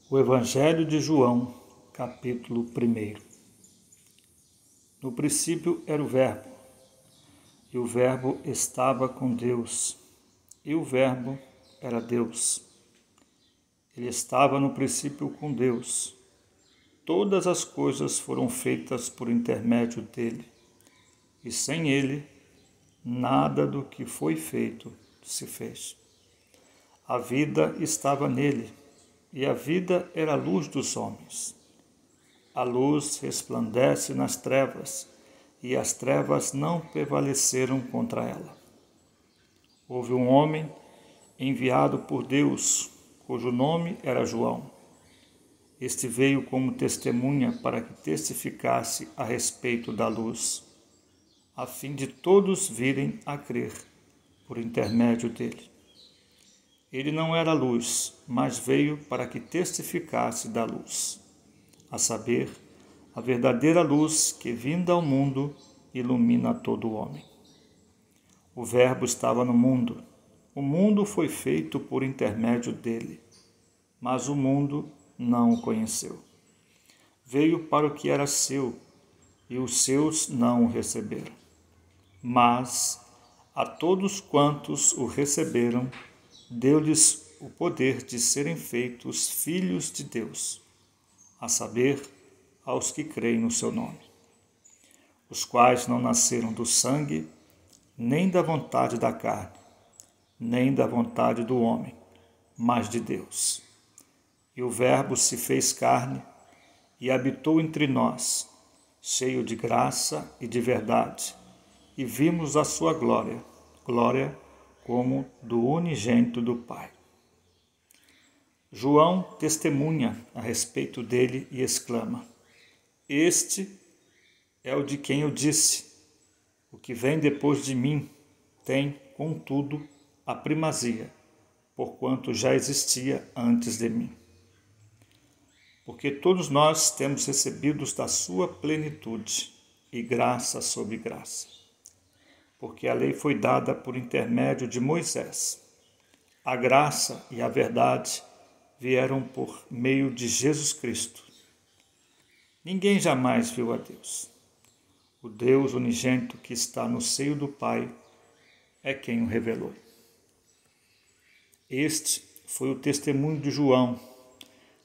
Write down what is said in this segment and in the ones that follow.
O Evangelho de João, capítulo 1. No princípio era o Verbo, e o Verbo estava com Deus, e o Verbo era Deus. Ele estava no princípio com Deus. Todas as coisas foram feitas por intermédio dele, e sem ele, nada do que foi feito se fez. A vida estava nele, e a vida era a luz dos homens. A luz resplandece nas trevas, e as trevas não prevaleceram contra ela. Houve um homem enviado por Deus, cujo nome era João. Este veio como testemunha para que testificasse a respeito da luz, a fim de todos virem a crer por intermédio dele. Ele não era luz, mas veio para que testificasse da luz, a saber, a verdadeira luz que, vinda ao mundo, ilumina todo o homem. O Verbo estava no mundo. O mundo foi feito por intermédio dele, mas o mundo não o conheceu. Veio para o que era seu, e os seus não o receberam. Mas a todos quantos o receberam, deu-lhes o poder de serem feitos filhos de Deus, a saber, aos que creem no seu nome, os quais não nasceram do sangue, nem da vontade da carne, nem da vontade do homem, mas de Deus. E o Verbo se fez carne e habitou entre nós, cheio de graça e de verdade, e vimos a sua glória, glória como do unigênito do Pai. João testemunha a respeito dele e exclama: Este é o de quem eu disse: o que vem depois de mim tem, contudo, a primazia, porquanto já existia antes de mim. Porque todos nós temos recebido da sua plenitude, e graça sobre graça. Porque a lei foi dada por intermédio de Moisés. A graça e a verdade vieram por meio de Jesus Cristo. Ninguém jamais viu a Deus. O Deus unigênito que está no seio do Pai é quem o revelou. Este foi o testemunho de João,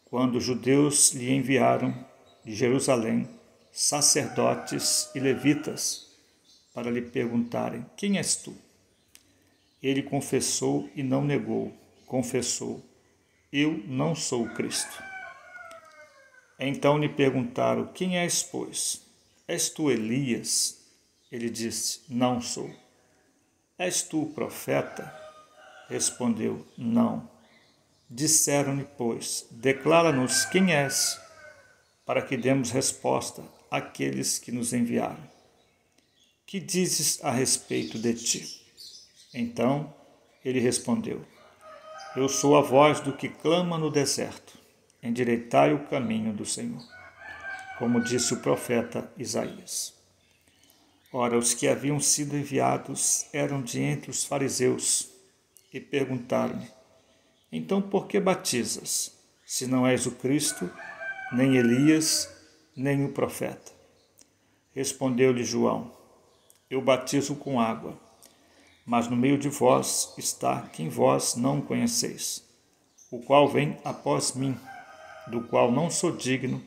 quando os judeus lhe enviaram de Jerusalém sacerdotes e levitas para lhe perguntarem: Quem és tu? Ele confessou e não negou, confessou: Eu não sou o Cristo. Então lhe perguntaram: Quem és, pois? És tu Elias? Ele disse: Não sou. És tu o profeta? Respondeu: Não. Disseram-lhe, pois: Declara-nos quem és, para que demos resposta àqueles que nos enviaram. Que dizes a respeito de ti? Então ele respondeu: Eu sou a voz do que clama no deserto: endireitai o caminho do Senhor, como disse o profeta Isaías. Ora, os que haviam sido enviados eram de entre os fariseus, e perguntaram-lhe: Então por que batizas, se não és o Cristo, nem Elias, nem o profeta? Respondeu-lhe João: Eu batizo com água, mas no meio de vós está quem vós não conheceis, o qual vem após mim, do qual não sou digno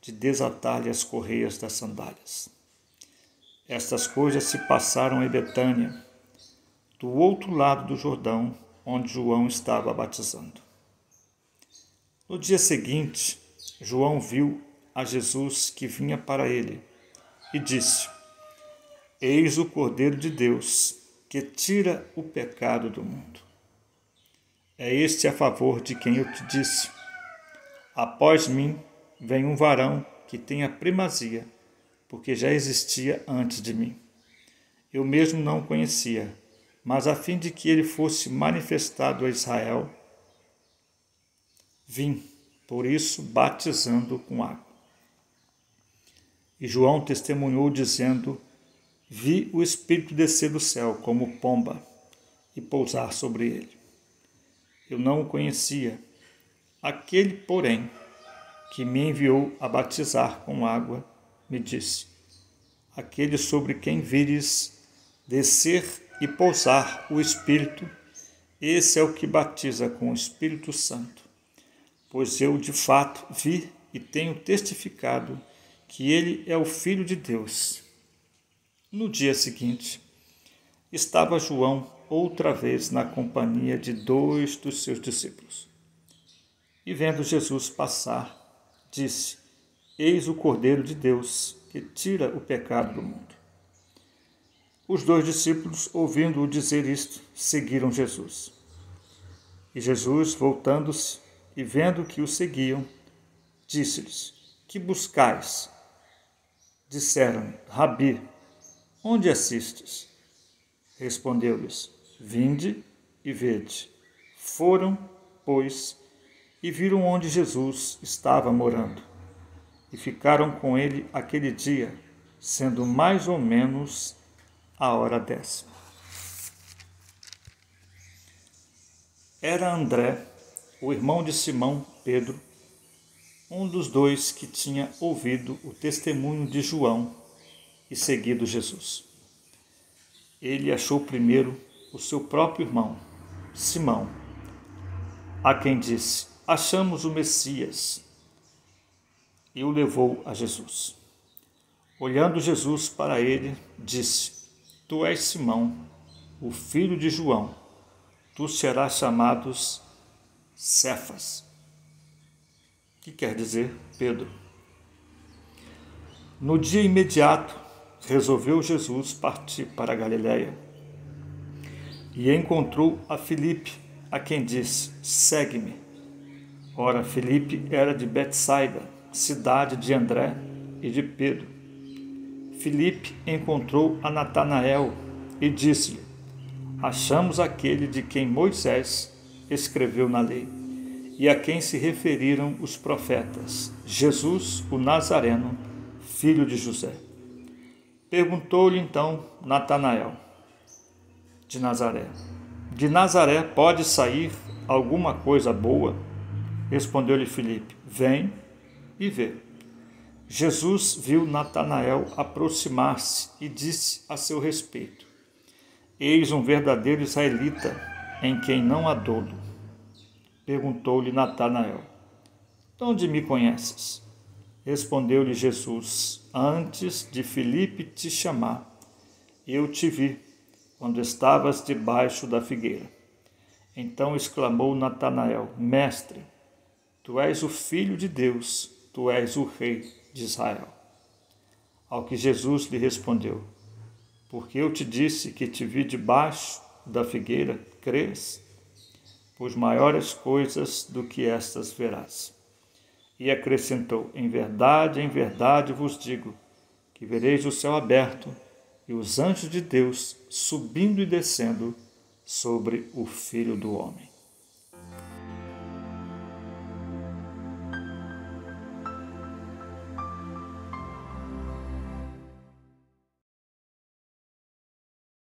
de desatar-lhe as correias das sandálias. Estas coisas se passaram em Betânia, do outro lado do Jordão, onde João estava batizando. No dia seguinte, João viu a Jesus que vinha para ele e disse: Eis o Cordeiro de Deus, que tira o pecado do mundo. É este a favor de quem eu te disse: Após mim vem um varão que tem a primazia, porque já existia antes de mim. Eu mesmo não o conhecia, mas a fim de que ele fosse manifestado a Israel, vim, por isso, batizando com água. E João testemunhou, dizendo: Vi o Espírito descer do céu como pomba e pousar sobre ele. Eu não o conhecia, Aquele, porém, que me enviou a batizar com água, me disse: aquele sobre quem vires descer e pousar o Espírito, esse é o que batiza com o Espírito Santo. Pois eu, de fato, vi e tenho testificado que ele é o Filho de Deus. No dia seguinte, estava João outra vez na companhia de 2 dos seus discípulos. E vendo Jesus passar, disse: eis o Cordeiro de Deus, que tira o pecado do mundo. Os 2 discípulos, ouvindo-o dizer isto, seguiram Jesus. E Jesus, voltando-se e vendo que o seguiam, disse-lhes: que buscais? Disseram: Rabi, onde assistes? Respondeu-lhes: vinde e vede. Foram, pois, e viram onde Jesus estava morando, e ficaram com ele aquele dia, sendo mais ou menos a hora 10. Era André, o irmão de Simão Pedro, um dos 2 que tinha ouvido o testemunho de João e seguido Jesus. Ele achou primeiro o seu próprio irmão, Simão, a quem disse: achamos o Messias, e o levou a Jesus. Olhando Jesus para ele, disse: tu és Simão, o filho de João, tu serás chamado Cefas, que quer dizer Pedro. No dia imediato, resolveu Jesus partir para a Galiléia e encontrou a Filipe, a quem disse: segue-me. Ora, Filipe era de Betsaida, cidade de André e de Pedro. Filipe encontrou a Natanael e disse-lhe: achamos aquele de quem Moisés escreveu na lei e a quem se referiram os profetas, Jesus, o Nazareno, filho de José. Perguntou-lhe então Natanael: de Nazaré pode sair alguma coisa boa? Respondeu-lhe Filipe: vem e vê. Jesus viu Natanael aproximar-se e disse a seu respeito: eis um verdadeiro israelita, em quem não há dolo. Perguntou-lhe Natanael: de onde me conheces? Respondeu-lhe Jesus: antes de Filipe te chamar, eu te vi, quando estavas debaixo da figueira. Então exclamou Natanael: mestre, tu és o Filho de Deus, tu és o Rei de Israel. Ao que Jesus lhe respondeu: porque eu te disse que te vi debaixo da figueira, crês? Pois maiores coisas do que estas verás. E acrescentou: em verdade vos digo, que vereis o céu aberto e os anjos de Deus subindo e descendo sobre o Filho do Homem.